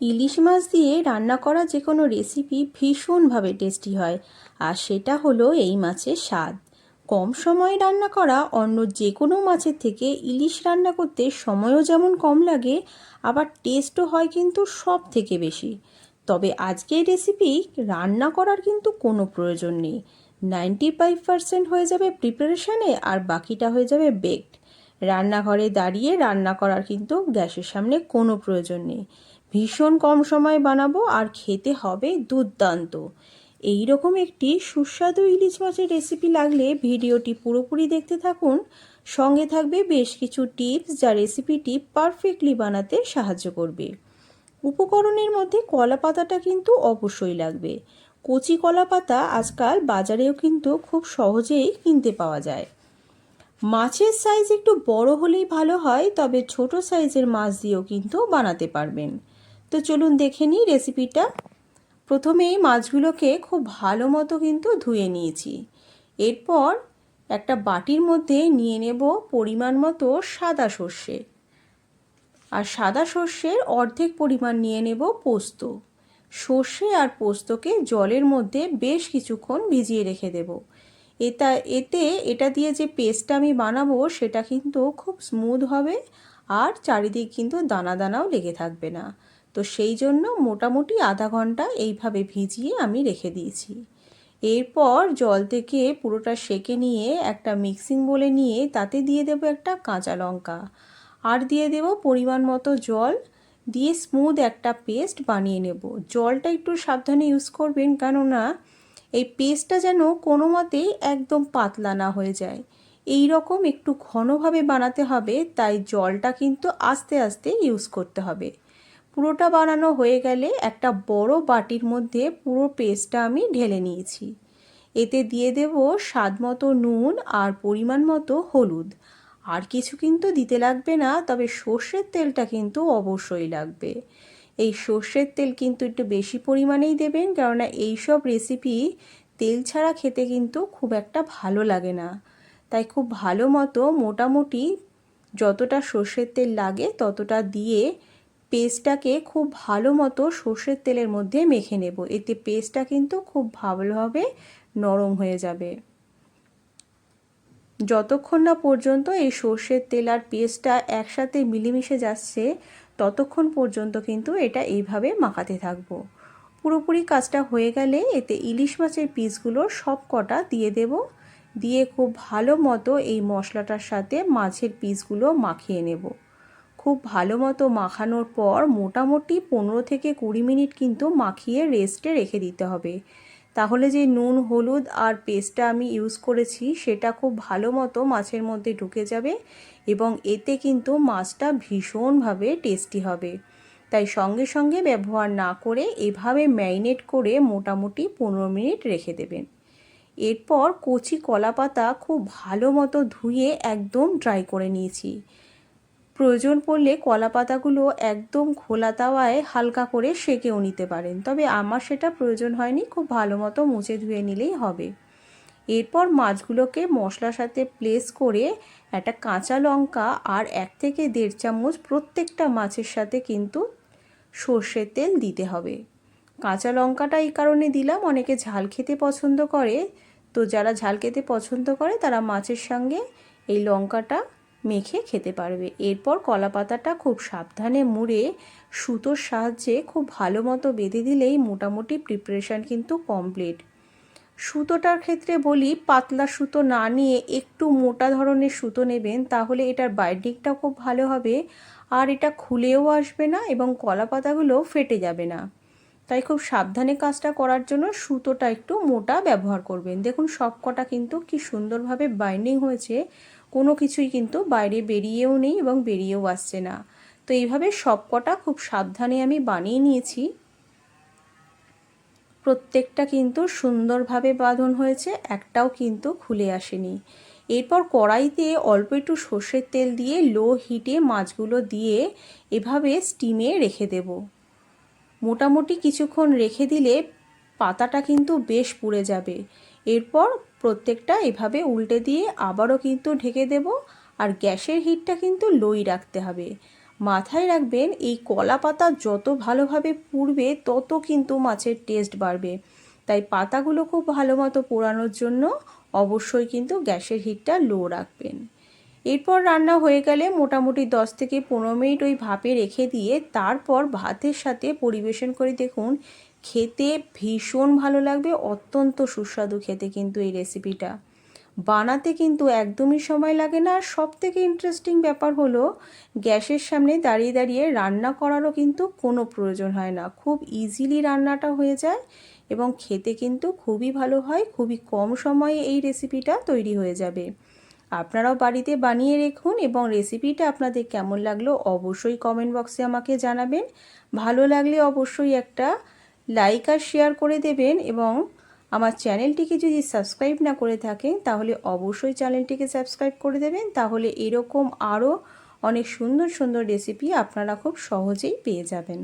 ইলিশ মাছ দিয়ে রান্না করা যে কোনো রেসিপি ভীষণভাবে টেস্টি হয়, আর সেটা হলো এই মাছের স্বাদ। কম সময়ে রান্না করা অন্য যে কোনো মাছের থেকে ইলিশ রান্না করতে সময়ও যেমন কম লাগে, আবার টেস্টও হয় কিন্তু সব থেকে বেশি। তবে আজকের রেসিপি রান্না করার কিন্তু কোনো প্রয়োজন নেই। 95% হয়ে যাবে প্রিপারেশানে, আর বাকিটা হয়ে যাবে বেকড। রান্নাঘরে দাঁড়িয়ে রান্না করার কিন্তু গ্যাসের সামনে কোনো প্রয়োজন নেই। ভীষণ কম সময় বানাবো আর খেতে হবে দুর্দান্ত। এই রকম একটি সুস্বাদু ইলিশ মাছের রেসিপি লাগলে ভিডিওটি পুরোপুরি দেখতে থাকুন। সঙ্গে থাকবে বেশ কিছু টিপস যা রেসিপিটি পারফেক্টলি বানাতে সাহায্য করবে। উপকরণের মধ্যে কলা পাতাটা কিন্তু অবশ্যই লাগবে। কচি কলা পাতা আজকাল বাজারেও কিন্তু খুব সহজেই কিনতে পাওয়া যায়। মাছের সাইজ একটু বড় হলেই ভালো হয়, তবে ছোট সাইজের মাছ দিয়েও কিন্তু বানাতে পারবেন। তো চলুন দেখে নিই রেসিপিটা। প্রথমেই মাছগুলোকে খুব ভালো মতো কিন্তু ধুয়ে নিয়েছি। এরপর একটা বাটির মধ্যে নিয়ে নেব পরিমাণ মতো সাদা সর্ষে, আর সাদা সর্ষের অর্ধেক পরিমাণ নিয়ে নেব পোস্ত। সর্ষে আর পোস্তকে জলের মধ্যে বেশ কিছুক্ষণ ভিজিয়ে রেখে দেব। এটা দিয়ে যে পেস্টটা আমি বানাবো সেটা কিন্তু খুব স্মুথ হবে, আর চারিদিক কিন্তু দানা দানাও লেগে থাকবে না। তো সেই জন্য মোটামুটি আধা ঘন্টা এইভাবে ভিজিয়ে আমি রেখে দিয়েছি। এরপর জল থেকে পুরোটা সেকে নিয়ে একটা মিক্সিং বোলে নিয়ে তাতে দিয়ে দেব একটা কাঁচা লঙ্কা, আর দিয়ে দেব পরিমাণ মতো জল, দিয়ে স্মুথ একটা পেস্ট বানিয়ে নেব। জলটা একটু সাবধানে ইউজ করবেন, কেননা এই পেস্টটা যেন কোনো মতেই একদম পাতলা না হয়ে যায়। এই রকম একটু ঘনভাবে বানাতে হবে, তাই জলটা কিন্তু আস্তে আস্তে ইউজ করতে হবে। পুরোটা বানানো হয়ে গেলে একটা বড় বাটির মধ্যে পুরো পেস্টটা আমি ঢেলে নিয়েছি। এতে দিয়ে দেব স্বাদ মতো নুন আর পরিমাণ মতো হলুদ। আর কিছু কিন্তু দিতে লাগবে না, তবে সর্ষের তেলটা কিন্তু অবশ্যই লাগবে। এই সর্ষের তেল কিন্তু একটু বেশি পরিমাণেই দেবেন, কেননা এইসব রেসিপি তেল ছাড়া খেতে কিন্তু খুব একটা ভালো লাগে না। তাই খুব ভালো মতো মোটামুটি যতটা সর্ষের তেল লাগে ততটা দিয়ে পেস্টটাকে খুব ভালো মতো সর্ষের তেলের মধ্যে মেখে নেব। এতে পেস্টটা কিন্তু খুব ভালোভাবে নরম হয়ে যাবে। যতক্ষণ না পর্যন্ত এই সর্ষের তেল আর পেস্টটা একসাথে মিলেমিশে যাচ্ছে, ততক্ষণ পর্যন্ত কিন্তু এটা এইভাবে মাখাতে থাকবো। পুরোপুরি কাজটা হয়ে গেলে এতে ইলিশ মাছের পিসগুলো সব কটা দিয়ে দেব। দিয়ে খুব ভালো মতো এই মশলাটার সাথে মাছের পিসগুলো মাখিয়ে নেব। খুব ভালো মতো মাখানোর পর মোটামুটি 15 থেকে 20 মিনিট কিন্তু মাখিয়ে রেস্টে রেখে দিতে হবে। তাহলে যে নুন হলুদ আর পেস্টটা আমি ইউজ করেছি সেটা খুব ভালো মতো মাছের মধ্যে ঢুকে যাবে, এবং এতে কিন্তু মাছটা ভীষণভাবে টেস্টি হবে। তাই সঙ্গে সঙ্গে ব্যবহার না করে এভাবে ম্যারিনেট করে মোটামুটি 15 মিনিট রেখে দেবেন। এরপর কচি কলা পাতা খুব ভালো মতো ধুয়ে একদম ড্রাই করে নিয়েছি। প্রয়োজন পড়লে কলা পাতাগুলো একদম খোলা তাওয়ায় হালকা করে সেঁকেও নিতে পারেন, তবে আমার সেটা প্রয়োজন হয়নি, খুব ভালো মতো মুছে ধুয়ে নিলেই হবে। এরপর মাছগুলোকে মশলার সাথে প্লেস করে একটা কাঁচা লঙ্কা আর 1 থেকে 1.5 চামচ প্রত্যেকটা মাছের সাথে কিন্তু সর্ষের তেল দিতে হবে। কাঁচা লঙ্কাটা এই কারণে দিলাম, অনেকে ঝাল খেতে পছন্দ করে, তো যারা ঝাল খেতে পছন্দ করে তারা মাছের সঙ্গে এই লঙ্কাটা মেখে খেতে পারবে। এরপর কলা পাতাটা খুব সাবধানে মুড়ে সুতোর সাহায্যে খুব ভালো মতো বেঁধে দিলেই মোটামুটি প্রিপারেশান কিন্তু কমপ্লিট। সুতোটার ক্ষেত্রে বলি, পাতলা সুতো না নিয়ে একটু মোটা ধরনের সুতো নেবেন, তাহলে এটার বাইন্ডিংটা খুব ভালো হবে, আর এটা খুলেও আসবে না এবং কলা পাতাগুলো ফেটে যাবে না। তাই খুব সাবধানে কাজটা করার জন্য সুতোটা একটু মোটা ব্যবহার করবেন। দেখুন সব কটা কিন্তু কি সুন্দরভাবে বাইন্ডিং হয়েছে, কোনো কিছুই কিন্তু বাইরে বেরিয়েও নেই এবং বেরিয়েও আসছে না। তো এইভাবে সব কটা খুব সাবধানে আমি বানিয়ে নিয়েছি। প্রত্যেকটা কিন্তু সুন্দরভাবে বাঁধন হয়েছে, একটাও কিন্তু খুলে আসেনি। এরপর কড়াইতে অল্প একটু সর্ষের তেল দিয়ে লো হিটে মাছগুলো দিয়ে এভাবে স্টিমে রেখে দেব। মোটামুটি কিছুক্ষণ রেখে দিলে পাতাটা কিন্তু বেশ পুড়ে যাবে। এরপর প্রত্যেকটা এভাবে উল্টে দিয়ে আবারও কিন্তু ঢেকে দেব, আর গ্যাসের হিটটা কিন্তু লোই রাখতে হবে। মাথায় রাখবেন, এই কলা পাতা যত ভালোভাবে পুড়বে তত কিন্তু মাছের টেস্ট বাড়বে। তাই পাতাগুলো খুব ভালো মতো পোড়ানোর জন্য অবশ্যই কিন্তু গ্যাসের হিটটা লো রাখবেন। এরপর রান্না হয়ে গেলে মোটামুটি 10 থেকে 15 মিনিট ওই ভাপে রেখে দিয়ে তারপর ভাতের সাথে পরিবেশন করে দেখুন, খেতে ভীষণ ভালো লাগবে। অত্যন্ত সুস্বাদু খেতে কিন্তু এই রেসিপিটা। বানাতে কিন্তু একদমই সময় লাগে না। আর সবথেকে ইন্টারেস্টিং ব্যাপার হলো, গ্যাসের সামনে দাঁড়িয়ে দাঁড়িয়ে রান্না করারও কিন্তু কোনো প্রয়োজন হয় না। খুব ইজিলি রান্নাটা হয়ে যায় এবং খেতে কিন্তু খুবই ভালো হয়। খুবই কম সময়ে এই রেসিপিটা তৈরি হয়ে যাবে। আপনারাও বাড়িতে বানিয়ে রাখুন এবং রেসিপিটা আপনাদের কেমন লাগলো অবশ্যই কমেন্ট বক্সে আমাকে জানাবেন। ভালো লাগলে অবশ্যই একটা লাইক আর শেয়ার করে দেবেন এবং আমার চ্যানেলটিকে যদি সাবস্ক্রাইব না করে থাকেন তাহলে অবশ্যই চ্যানেলটিকে সাবস্ক্রাইব করে দেবেন। তাহলে এরকম আরও অনেক সুন্দর সুন্দর রেসিপি আপনারা খুব সহজেই পেয়ে যাবেন।